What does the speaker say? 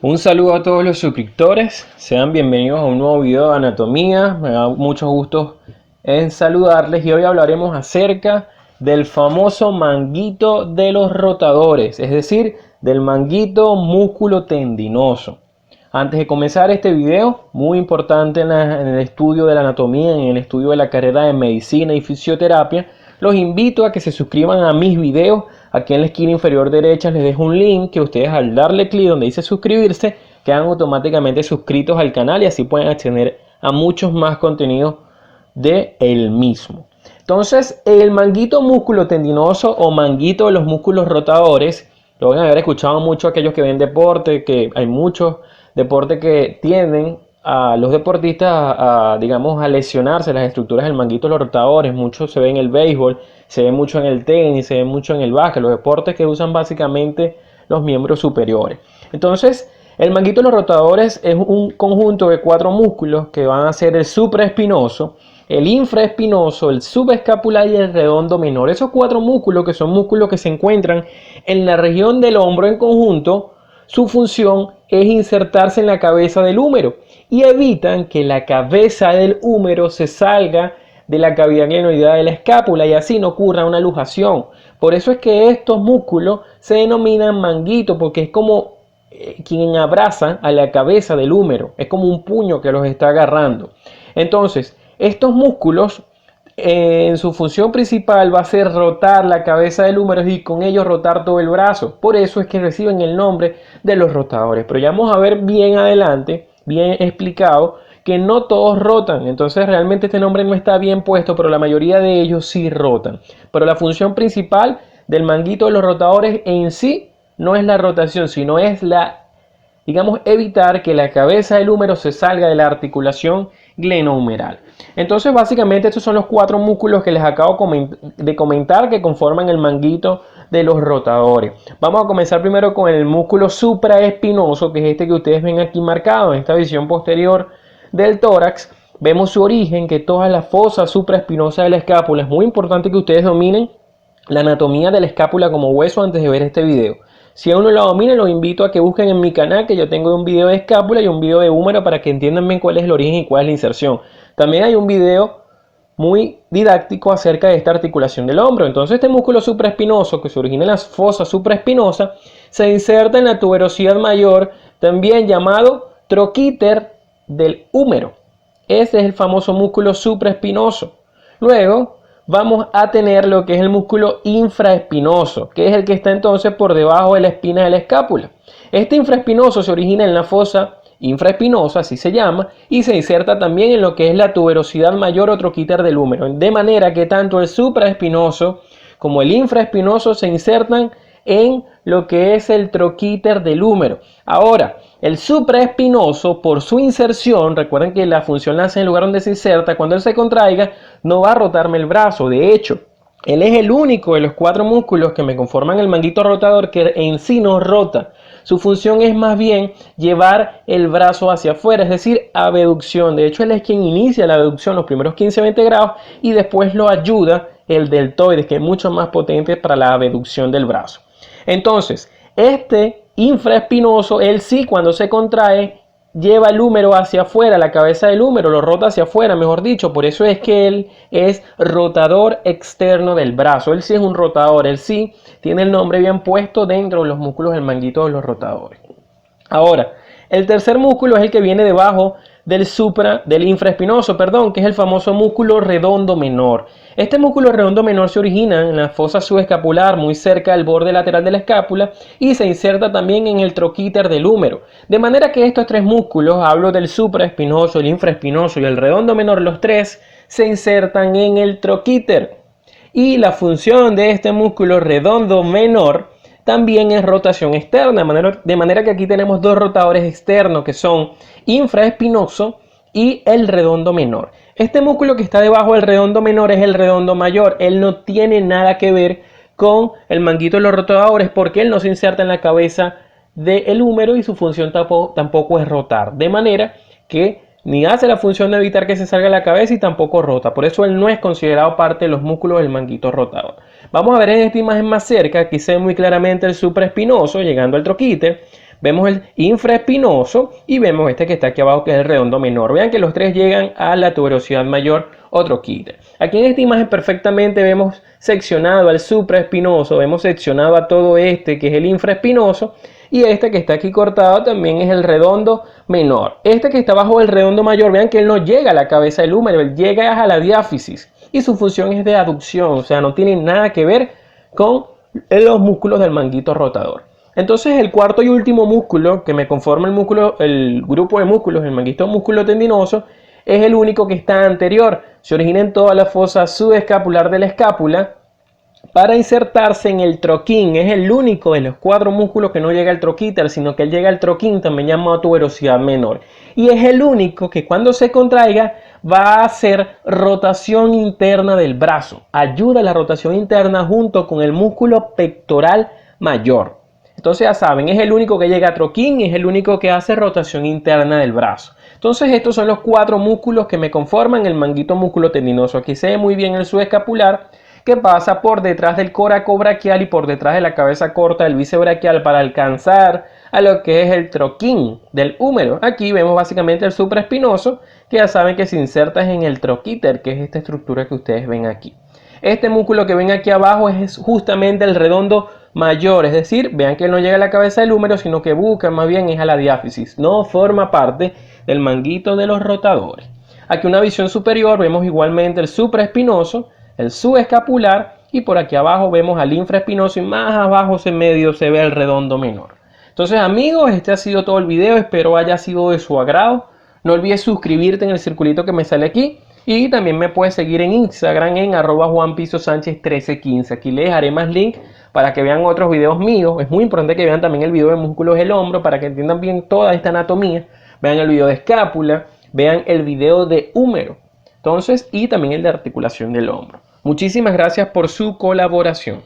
Un saludo a todos los suscriptores, sean bienvenidos a un nuevo video de anatomía. Me da mucho gusto en saludarles y hoy hablaremos acerca del famoso manguito de los rotadores, es decir, del manguito músculo tendinoso. Antes de comenzar este video, muy importante en el estudio de la anatomía, en el estudio de la carrera de medicina y fisioterapia, los invito a que se suscriban a mis videos. Aquí en la esquina inferior derecha les dejo un link que ustedes al darle clic donde dice suscribirse quedan automáticamente suscritos al canal y así pueden acceder a muchos más contenidos de el mismo. Entonces, el manguito músculo tendinoso o manguito de los músculos rotadores, lo van a haber escuchado mucho aquellos que ven deporte, que hay muchos deportes que tienden a los deportistas digamos, a lesionarse las estructuras del manguito de los rotadores. Mucho se ve en el béisbol, se ve mucho en el tenis, se ve mucho en el básquet, los deportes que usan básicamente los miembros superiores. Entonces, el manguito de los rotadores es un conjunto de 4 músculos que van a ser el supraespinoso, el infraespinoso, el subescapular y el redondo menor. Esos 4 músculos, que son músculos que se encuentran en la región del hombro en conjunto, su función es insertarse en la cabeza del húmero y evitan que la cabeza del húmero se salga de la cavidad glenoidea de la escápula y así no ocurra una luxación. Por eso es que estos músculos se denominan manguito, porque es como quien abraza a la cabeza del húmero, es como un puño que los está agarrando. Entonces, estos músculos en su función principal va a ser rotar la cabeza del húmero y con ello rotar todo el brazo. Por eso es que reciben el nombre de los rotadores. Pero ya vamos a ver bien adelante, bien explicado, que no todos rotan. Entonces realmente este nombre no está bien puesto, pero la mayoría de ellos sí rotan. Pero la función principal del manguito de los rotadores en sí no es la rotación, sino es digamos, evitar que la cabeza del húmero se salga de la articulación glenohumeral. Entonces, básicamente, estos son los 4 músculos que les acabo de comentar que conforman el manguito de los rotadores. Vamos a comenzar primero con el músculo supraespinoso, que es este que ustedes ven aquí marcado en esta visión posterior del tórax. Vemos su origen, que toda la fosa supraespinosa de la escápula. Es muy importante que ustedes dominen la anatomía de la escápula como hueso antes de ver este video. Si aún no la dominan, los invito a que busquen en mi canal, que yo tengo un video de escápula y un video de húmero para que entiendan bien cuál es el origen y cuál es la inserción. También hay un video muy didáctico acerca de esta articulación del hombro. Entonces, este músculo supraespinoso que se origina en la fosa supraespinosa se inserta en la tuberosidad mayor, también llamado troquíter del húmero. Ese es el famoso músculo supraespinoso. Luego vamos a tener lo que es el músculo infraespinoso, que es el que está entonces por debajo de la espina de la escápula. Este infraespinoso se origina en la fosa infraespinosa, así se llama, y se inserta también en lo que es la tuberosidad mayor o troquíter del húmero, de manera que tanto el supraespinoso como el infraespinoso se insertan en lo que es el troquíter del húmero. Ahora, el supraespinoso, por su inserción, recuerden que la función la hace en el lugar donde se inserta, cuando él se contraiga, no va a rotarme el brazo. De hecho, él es el único de los 4 músculos que me conforman el manguito rotador que en sí no rota. Su función es más bien llevar el brazo hacia afuera, es decir, abducción. De hecho, él es quien inicia la abducción los primeros 15-20 grados y después lo ayuda el deltoides, que es mucho más potente para la abducción del brazo. Entonces, este infraespinoso, él sí, cuando se contrae, lleva el húmero hacia afuera, la cabeza del húmero lo rota hacia afuera, mejor dicho. Por eso es que él es rotador externo del brazo. Él sí es un rotador, él sí tiene el nombre bien puesto dentro de los músculos del manguito de los rotadores. Ahora, el tercer músculo es el que viene debajo del infraespinoso, que es el famoso músculo redondo menor. Este músculo redondo menor se origina en la fosa subescapular, muy cerca del borde lateral de la escápula, y se inserta también en el troquíter del húmero. De manera que estos 3 músculos, hablo del supraespinoso, el infraespinoso y el redondo menor, los 3 se insertan en el troquíter. Y la función de este músculo redondo menor también es rotación externa, de manera que aquí tenemos 2 rotadores externos que son infraespinoso y el redondo menor. Este músculo que está debajo del redondo menor es el redondo mayor. Él no tiene nada que ver con el manguito de los rotadores porque él no se inserta en la cabeza del húmero y su función tampoco es rotar. De manera que ni hace la función de evitar que se salga la cabeza y tampoco rota. Por eso él no es considerado parte de los músculos del manguito rotador. Vamos a ver en esta imagen más cerca. Aquí se ve muy claramente el supraespinoso llegando al troquíter. Vemos el infraespinoso y vemos este que está aquí abajo, que es el redondo menor. Vean que los tres llegan a la tuberosidad mayor o troquíter. Aquí en esta imagen perfectamente vemos seccionado al supraespinoso, vemos seccionado a todo este que es el infraespinoso, y este que está aquí cortado también es el redondo menor. Este que está abajo del redondo mayor, vean que él no llega a la cabeza del húmero, él llega a la diáfisis y su función es de aducción, o sea, no tiene nada que ver con los músculos del manguito rotador. Entonces el cuarto y último músculo que me conforma el grupo de músculos, el manguito músculo tendinoso, es el único que está anterior. Se origina en toda la fosa subescapular de la escápula para insertarse en el troquín. Es el único de los cuatro músculos que no llega al troquíter, sino que él llega al troquín, también llamado tuberosidad menor. Y es el único que cuando se contraiga va a hacer rotación interna del brazo. Ayuda a la rotación interna junto con el músculo pectoral mayor. Entonces ya saben, es el único que llega a troquín y es el único que hace rotación interna del brazo. Entonces estos son los cuatro músculos que me conforman el manguito músculo tendinoso. Aquí se ve muy bien el subescapular, que pasa por detrás del coracobraquial y por detrás de la cabeza corta del bíceps braquial para alcanzar a lo que es el troquín del húmero. Aquí vemos básicamente el supraespinoso, que ya saben que se inserta en el troquíter, que es esta estructura que ustedes ven aquí. Este músculo que ven aquí abajo es justamente el redondo mayor, es decir, vean que él no llega a la cabeza del húmero, sino que busca más bien es a la diáfisis, no forma parte del manguito de los rotadores. Aquí una visión superior vemos igualmente el supraespinoso, el subescapular y por aquí abajo vemos al infraespinoso y más abajo en medio se ve el redondo menor. Entonces amigos, este ha sido todo el video, espero haya sido de su agrado. No olvides suscribirte en el circulito que me sale aquí. Y también me puedes seguir en Instagram en @JuanPisoSánchez1315. Aquí les dejaré más links para que vean otros videos míos. Es muy importante que vean también el video de músculos del hombro para que entiendan bien toda esta anatomía. Vean el video de escápula, vean el video de húmero. Entonces, y también el de articulación del hombro. Muchísimas gracias por su colaboración.